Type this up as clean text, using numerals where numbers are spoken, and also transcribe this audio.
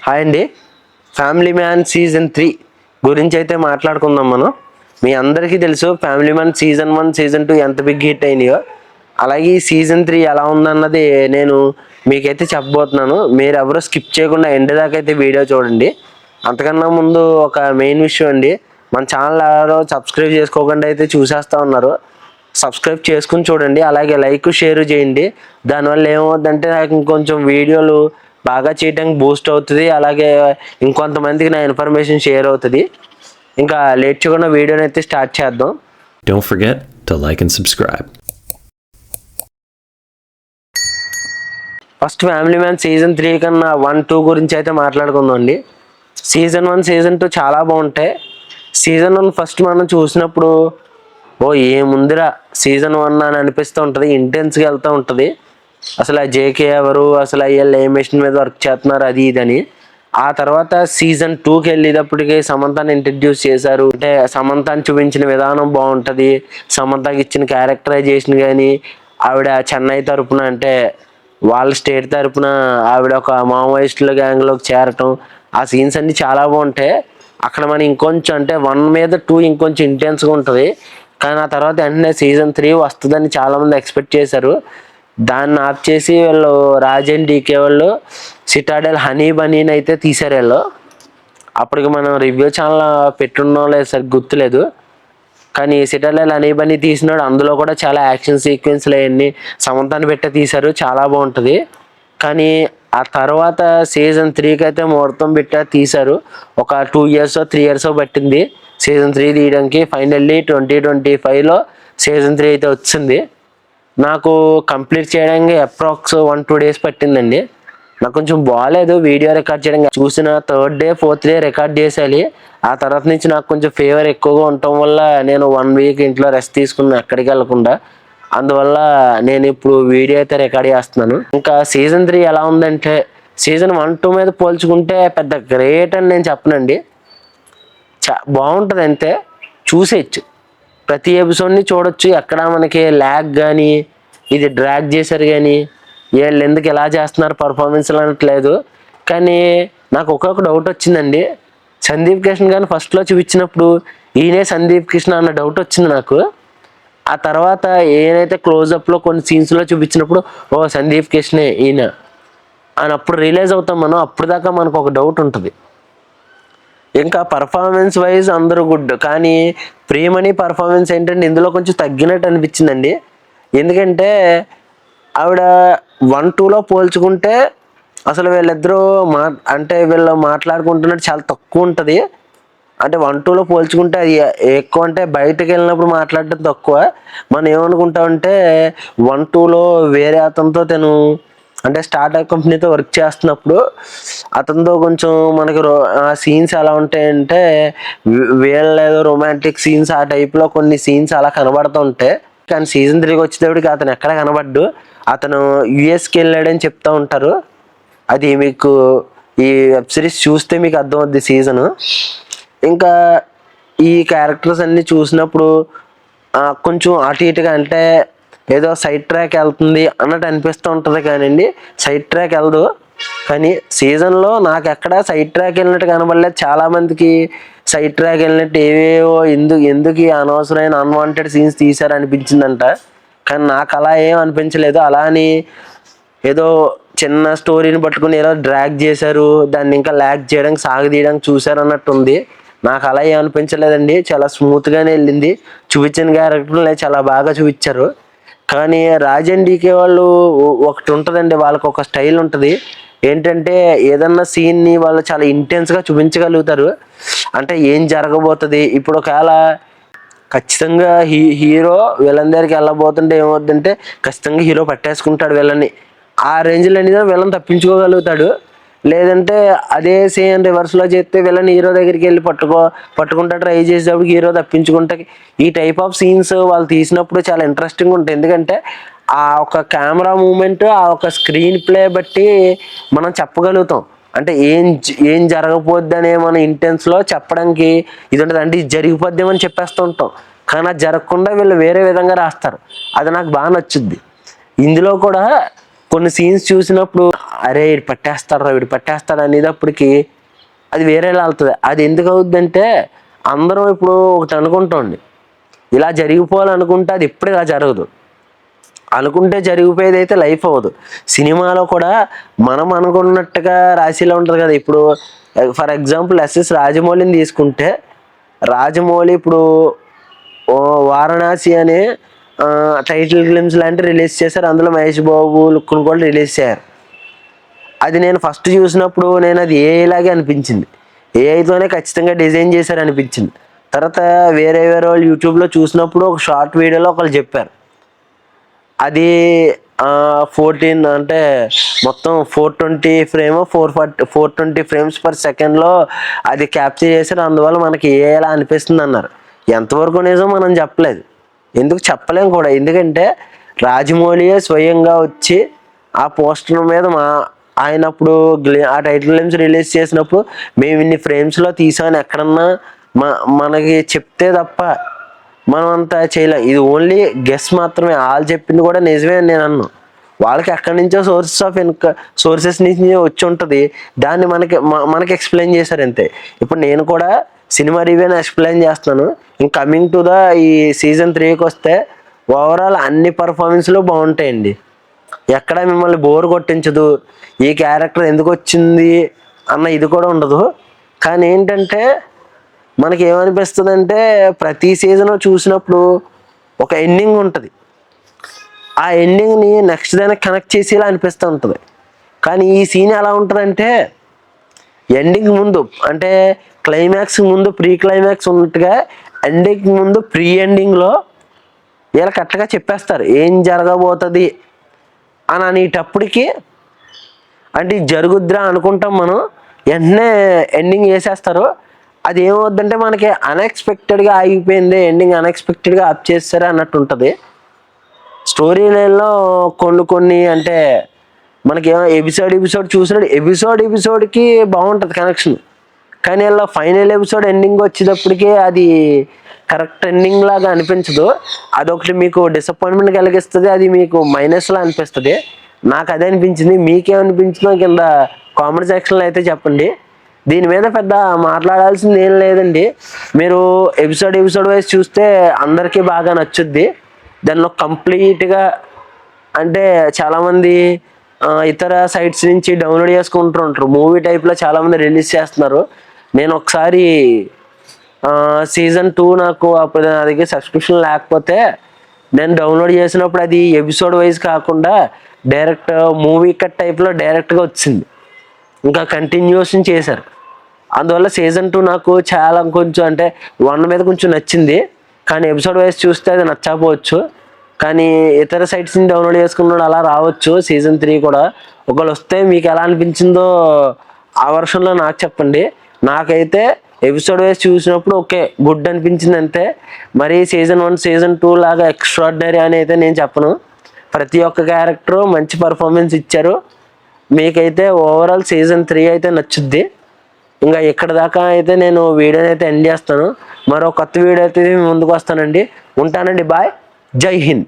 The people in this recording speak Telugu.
హాయ్ అండి. ఫ్యామిలీ మ్యాన్ సీజన్ 3 గురించి అయితే మాట్లాడుకుందాం మనం. మీ అందరికీ తెలుసు ఫ్యామిలీ మ్యాన్ సీజన్ 1 సీజన్ 2 ఎంత బిగ్ హిట్ అయినాయో. అలాగే ఈ సీజన్ 3 ఎలా ఉందన్నది నేను మీకైతే చెప్పబోతున్నాను. మీరు ఎవరు స్కిప్ చేయకుండా ఎండ్ దాకా అయితే వీడియో చూడండి. అంతకన్నా ముందు ఒక మెయిన్ విషయం అండి, మన ఛానల్ ఎవరో సబ్స్క్రైబ్ చేసుకోకుండా అయితే చూసేస్తూ ఉన్నారు. సబ్స్క్రైబ్ చేసుకుని చూడండి. అలాగే లైక్ షేర్ చేయండి. దానివల్ల ఏమవుతుందంటే నాకు ఇంకొంచెం వీడియోలు బాగా చేయడానికి బూస్ట్ అవుతుంది. అలాగే ఇంకొంతమందికి నా ఇన్ఫర్మేషన్ షేర్ అవుతుంది. ఇంకా లేట్ చేయకుండా వీడియోని అయితే స్టార్ట్ చేద్దాం. Don't forget to like and subscribe. First family man season 3 కన్నా 1-2 గురించి అయితే మాట్లాడుకుందాం అండి. సీజన్ 1 సీజన్ 2 చాలా బాగుంటాయి. సీజన్ 1 ఫస్ట్ మనం చూసినప్పుడు ఏముందిరా సీజన్ 1 అని అనిపిస్తూ ఉంటుంది. ఇంటెన్స్గా వెళ్తూ ఉంటుంది. అసలు ఆ జేకే ఎవరు, అసలు వీళ్ళు ఏ మెషిన్ మీద వర్క్ చేస్తున్నారు, అది ఇదని. ఆ తర్వాత సీజన్ 2కి వెళ్ళేటప్పటికి సమంతాన్ని ఇంట్రడ్యూస్ చేశారు. అంటే సమంతాన్ని చూపించిన విధానం బాగుంటుంది. సమంతకి ఇచ్చిన క్యారెక్టరైజేషన్ కానీ, ఆవిడ చెన్నై తరపున అంటే వాళ్ళ స్టేట్ తరపున ఆవిడ ఒక మావోయిస్టుల గ్యాంగ్లోకి చేరటం, ఆ సీన్స్ అన్నీ చాలా బాగుంటాయి. అక్కడ మనం ఇంకొంచెం అంటే 1 మీద 2 ఇంకొంచెం ఇంటెన్స్గా ఉంటుంది. కానీ ఆ తర్వాత వెంటనే సీజన్ 3 వస్తుందని చాలామంది ఎక్స్పెక్ట్ చేశారు. దాన్ని ఆఫ్ చేసి వీళ్ళు రాజ్ అండ్ డీకే వాళ్ళు సిటాడెల్ హనీ బనీని అయితే తీశారు. వీళ్ళు అప్పటికి మనం రివ్యూ ఛానల్ పెట్టున్నాం లేదు సరి గుర్తులేదు. కానీ సిటాడెల్ హనీ బనీ తీసినాడు. అందులో కూడా చాలా యాక్షన్ సీక్వెన్స్లు అవన్నీ సమంతాన్ని పెట్టే తీశారు. చాలా బాగుంటుంది. కానీ ఆ తర్వాత సీజన్ 3కి అయితే ముహూర్తం పెట్టా తీశారు. ఒక 2 years 3 years పట్టింది సీజన్ 3 తీయడానికి. ఫైనల్లీ 2025లో సీజన్ 3 అయితే వచ్చింది. నాకు కంప్లీట్ చేయడానికి అప్రాక్స్ 1-2 days పట్టిందండి. నాకు కొంచెం బాగాలేదు వీడియో రికార్డ్ చేయడం. చూసిన 3rd day 4th day record చేసేయాలి. ఆ తర్వాత నుంచి నాకు కొంచెం ఫీవర్ ఎక్కువగా ఉండటం వల్ల నేను 1 week ఇంట్లో రెస్ట్ తీసుకున్నాను ఎక్కడికి వెళ్ళకుండా. అందువల్ల నేను ఇప్పుడు వీడియో అయితే రికార్డ్ చేస్తున్నాను. ఇంకా సీజన్ 3 ఎలా ఉందంటే సీజన్ 1-2 మీద పోల్చుకుంటే పెద్ద గ్రేట్ అని నేను చెప్పనండి. బాగుంటుంది అంతే, చూసేయచ్చు. ప్రతి ఎపిసోడ్ని చూడొచ్చు. ఎక్కడ మనకి ల్యాగ్ కానీ ఇది డ్రాగ్ చేశారు కానీ వీళ్ళు ఎందుకు ఎలా చేస్తున్నారు పర్ఫార్మెన్స్లు అనట్లేదు. కానీ నాకు ఒక్కొక్క డౌట్ వచ్చిందండి. సందీప్ కిషన్ గారిని ఫస్ట్లో చూపించినప్పుడు ఈయనే సందీప్ కిషన్ అన్న డౌట్ వచ్చింది నాకు. ఆ తర్వాత ఏదైతే క్లోజప్లో కొన్ని సీన్స్లో చూపించినప్పుడు సందీప్ కిషనే ఈయన అని అప్పుడు రియలైజ్ అవుతాం మనం. అప్పుడు దాకా మనకు ఒక డౌట్ ఉంటుంది. ఇంకా పర్ఫార్మెన్స్ వైజ్ అందరూ గుడ్. కానీ ప్రియమణి పర్ఫార్మెన్స్ ఏంటంటే ఇందులో కొంచెం తగ్గినట్టు అనిపించిందండి. ఎందుకంటే ఆవిడ 1-2లో పోల్చుకుంటే అసలు వీళ్ళిద్దరూ అంటే వీళ్ళు మాట్లాడుకుంటున్నట్టు చాలా తక్కువ ఉంటుంది. అంటే 1-2లో పోల్చుకుంటే అది ఎక్కువ. అంటే బయటకు వెళ్ళినప్పుడు మాట్లాడటం తక్కువ. మనం ఏమనుకుంటామంటే 1-2లో వేరే అతనితో తను అంటే స్టార్ట్అప్ కంపెనీతో వర్క్ చేస్తున్నప్పుడు అతనితో కొంచెం మనకి ఆ సీన్స్ ఎలా ఉంటాయంటే వీళ్ళ ఏదో రొమాంటిక్ సీన్స్ ఆ టైప్లో కొన్ని సీన్స్ అలా కనబడుతూ ఉంటాయి. కానీ సీజన్ 3కి వచ్చేటప్పటికి అతను ఎక్కడ కనబడ్డు. అతను యుఎస్కి వెళ్ళాడని చెప్తూ ఉంటారు. అది మీకు ఈ వెబ్ సిరీస్ చూస్తే మీకు అర్థమవుద్ది సీజను. ఇంకా ఈ క్యారెక్టర్స్ అన్నీ చూసినప్పుడు కొంచెం అటు ఇటుగా అంటే ఏదో సైడ్ ట్రాక్ వెళ్తుంది అన్నట్టు అనిపిస్తూ ఉంటుంది. కానివ్వండి సైడ్ ట్రాక్ వెళ్ళదు. కానీ సీజన్లో నాకు ఎక్కడ సైడ్ ట్రాక్ వెళ్ళినట్టు కనబడలేదు. చాలామందికి సైడ్ ట్రాక్ వెళ్ళినట్టు ఏవేవో ఎందుకు అనవసరమైన అన్వాంటెడ్ సీన్స్ తీశారు అనిపించిందంట. కానీ నాకు అలా ఏం అనిపించలేదు. అలా అని ఏదో చిన్న స్టోరీని పట్టుకుని ఏదో డ్రాగ్ చేశారు, దాన్ని ఇంకా ల్యాగ్ చేయడానికి సాగదీయడానికి చూశారు అన్నట్టు ఉంది. నాకు అలా ఏం అనిపించలేదండి. చాలా స్మూత్గానే వెళ్ళింది. చూపించిన క్యారెక్టర్లు చాలా బాగా చూపించారు. కానీ రాజ్ అండ్ డీకే వాళ్ళు ఒకటి ఉంటుందండి, వాళ్ళకి ఒక స్టైల్ ఉంటుంది. ఏంటంటే ఏదన్నా సీన్ని వాళ్ళు చాలా ఇంటెన్స్గా చూపించగలుగుతారు. అంటే ఏం జరగబోతుంది ఇప్పుడు ఒకవేళ ఖచ్చితంగా హీరో విలన్ దగ్గరికి వెళ్ళబోతుంటే ఏమవుతుందంటే ఖచ్చితంగా హీరో పట్టేసుకుంటాడు విలన్ని. ఆ రేంజ్లో అనేది విలన్ తప్పించుకోగలుగుతాడు. లేదంటే అదే సేమ్ రివర్స్లో చేస్తే విలన్ హీరో దగ్గరికి వెళ్ళి పట్టుకుంటా ట్రై చేసేటప్పుడు హీరో తప్పించుకుంటా. ఈ టైప్ ఆఫ్ సీన్స్ వాళ్ళు తీసినప్పుడు చాలా ఇంట్రెస్టింగ్ ఉంటాయి. ఎందుకంటే ఆ ఒక కెమెరా మూమెంట్, ఆ ఒక స్క్రీన్ ప్లే బట్టి మనం చెప్పగలుగుతాం. అంటే ఏం జరగపోద్ది అనే మన ఇంటెన్స్లో చెప్పడానికి ఇది ఉంటుంది. అంటే ఇది జరిగిపోద్దేమని చెప్పేస్తూ ఉంటాం. కానీ అది జరగకుండా వీళ్ళు వేరే విధంగా రాస్తారు. అది నాకు బాగా నచ్చుద్ది. ఇందులో కూడా కొన్ని సీన్స్ చూసినప్పుడు అరే వీడు పట్టేస్తాడు అనేటప్పటికి అది వేరేలా వెళ్తుంది. అది ఎందుకు అవుద్దంటే అందరం ఇప్పుడు ఒకటి అనుకుంటోండి, ఇలా జరిగిపోవాలనుకుంటే అది ఎప్పుడు ఇలా జరగదు. అనుకుంటే జరిగిపోయేది అయితే లైఫ్ అవ్వదు. సినిమాలో కూడా మనం అనుకున్నట్టుగా రాశిలో ఉంటుంది కదా. ఇప్పుడు ఫర్ ఎగ్జాంపుల్ ఎస్ఎస్ రాజమౌళిని తీసుకుంటే, రాజమౌళి ఇప్పుడు వారణాసి అనే టైటిల్ ఫిలిమ్స్ లాంటివి రిలీజ్ చేశారు. అందులో మహేష్ బాబు లుక్ను కూడా రిలీజ్ చేశారు. అది నేను ఫస్ట్ చూసినప్పుడు నేను అది ఏలాగే అనిపించింది, ఏఐతోనే ఖచ్చితంగా డిజైన్ చేశారు అనిపించింది. తర్వాత వేరే వాళ్ళు యూట్యూబ్లో చూసినప్పుడు ఒక షార్ట్ వీడియోలో ఒకళ్ళు చెప్పారు అది 14 అంటే మొత్తం 420 ఫ్రేమ్ 420 ఫ్రేమ్స్ పర్ సెకండ్లో అది క్యాప్చర్ చేశారు, అందువల్ల మనకి ఏలా అనిపిస్తుంది అన్నారు. ఎంతవరకు నిజం మనం చెప్పలేదు, ఎందుకు చెప్పలేం కూడా. ఎందుకంటే రాజమౌళియే స్వయంగా వచ్చి ఆ పోస్టర్ మీద ఆయన అప్పుడు ఆ టైటిల్ ఫిలిమ్స్ రిలీజ్ చేసినప్పుడు మేము ఇన్ని ఫ్రేమ్స్లో తీసామని ఎక్కడన్నా మనకి చెప్తే తప్ప మనం అంతా చేయలేం. ఇది ఓన్లీ గెస్ మాత్రమే. వాళ్ళు చెప్పింది కూడా నిజమే అని నేను అన్నాను. వాళ్ళకి ఎక్కడి నుంచో సోర్సెస్ నుంచి వచ్చి ఉంటుంది, దాన్ని మనకి ఎక్స్ప్లెయిన్ చేశారు అంతే. ఇప్పుడు నేను కూడా సినిమా రివ్యూని ఎక్స్ప్లెయిన్ చేస్తున్నాను. ఇంక కమింగ్ టు ఈ సీజన్ 3కి వస్తే ఓవరాల్ అన్ని పర్ఫార్మెన్స్లు బాగుంటాయండి. ఎక్కడ మిమ్మల్ని బోర్ కొట్టించదు, ఈ క్యారెక్టర్ ఎందుకు వచ్చింది అన్న ఇది కూడా ఉండదు. కానీ ఏంటంటే మనకి ఏమనిపిస్తుంది అంటే ప్రతి సీజన్ చూసినప్పుడు ఒక ఎండింగ్ ఉంటుంది, ఆ ఎండింగ్ని నెక్స్ట్ దానికి కనెక్ట్ చేసేలా అనిపిస్తూ ఉంటుంది. కానీ ఈ సీన్ ఎలా ఉంటుందంటే ఎండింగ్ ముందు అంటే క్లైమాక్స్ ముందు ప్రీ క్లైమాక్స్ ఉన్నట్టుగా ఎండింగ్ ముందు ప్రీ ఎండింగ్లో వీళ్ళు కరెక్ట్గా చెప్పేస్తారు ఏం జరగబోతుంది అని అనేటప్పటికి. అంటే జరుగుద్రా అనుకుంటాం మనం, వెంటనే ఎండింగ్ వేసేస్తారు. అది ఏమవుద్దంటే మనకి అన్ఎక్స్పెక్టెడ్గా ఆగిపోయింది, ఎండింగ్ అన్ఎక్స్పెక్టెడ్గా అప్ చేస్తారు అన్నట్టు ఉంటుంది. స్టోరీ లైన్లో కొన్ని అంటే మనకి ఎపిసోడ్ చూసినప్పుడు ఎపిసోడ్కి బాగుంటుంది కనెక్షన్. కానీ అలా ఫైనల్ ఎపిసోడ్ ఎండింగ్ వచ్చేటప్పటికే అది కరెక్ట్ ఎండింగ్ లాగా అనిపించదు. అదొకటి మీకు డిసప్పాయింట్మెంట్ కలిగిస్తుంది, అది మీకు మైనస్లా అనిపిస్తుంది. నాకు అదే అనిపించింది. మీకేమనిపించిందో కింద కామెంట్ సెక్షన్లో అయితే చెప్పండి. దీని మీద పెద్ద మాట్లాడాల్సింది ఏం లేదండి. మీరు ఎపిసోడ్ వైజ్ చూస్తే అందరికీ బాగా నచ్చుద్ది. దానిలో కంప్లీట్గా అంటే చాలామంది ఇతర సైట్స్ నుంచి డౌన్లోడ్ చేసుకుంటూ ఉంటారు. మూవీ టైప్లో చాలామంది రిలీజ్ చేస్తున్నారు. నేను ఒకసారి సీజన్ 2 నాకు అప్పుడు నా దగ్గర సబ్స్క్రిప్షన్ లేకపోతే నేను డౌన్లోడ్ చేసినప్పుడు అది ఎపిసోడ్ వైజ్ కాకుండా డైరెక్ట్ మూవీ కట్ టైప్లో డైరెక్ట్గా వచ్చింది, ఇంకా కంటిన్యూషన్ చేశారు. అందువల్ల సీజన్ 2 నాకు చాలా కొంచెం అంటే 1 మీద కొంచెం నచ్చింది. కానీ ఎపిసోడ్ వైజ్ చూస్తే అది నచ్చకపోవచ్చు. కానీ ఇతర సైట్స్ నుంచి డౌన్లోడ్ చేసుకున్నాడు అలా రావచ్చు సీజన్ 3 కూడా. ఒకవేళ వస్తే మీకు ఎలా అనిపించిందో ఆ వర్షన్లో నాకు చెప్పండి. నాకైతే ఎపిసోడ్ వైజ్ చూసినప్పుడు ఓకే గుడ్ అనిపించింది అంతే. మరి సీజన్ 1 సీజన్ 2 లాగా ఎక్స్ట్రాడినరీ అని అయితే నేను చెప్పను. ప్రతి ఒక్క క్యారెక్టరు మంచి పర్ఫార్మెన్స్ ఇచ్చారు. మీకైతే ఓవరాల్ సీజన్ 3 అయితే నచ్చుద్ది. ఇంకా ఇక్కడ దాకా అయితే నేను వీడియోని అయితే ఎండ్ చేస్తాను. మరో కొత్త వీడియో అయితే ముందుకు వస్తానండి. ఉంటానండి, బాయ్, జై హింద్.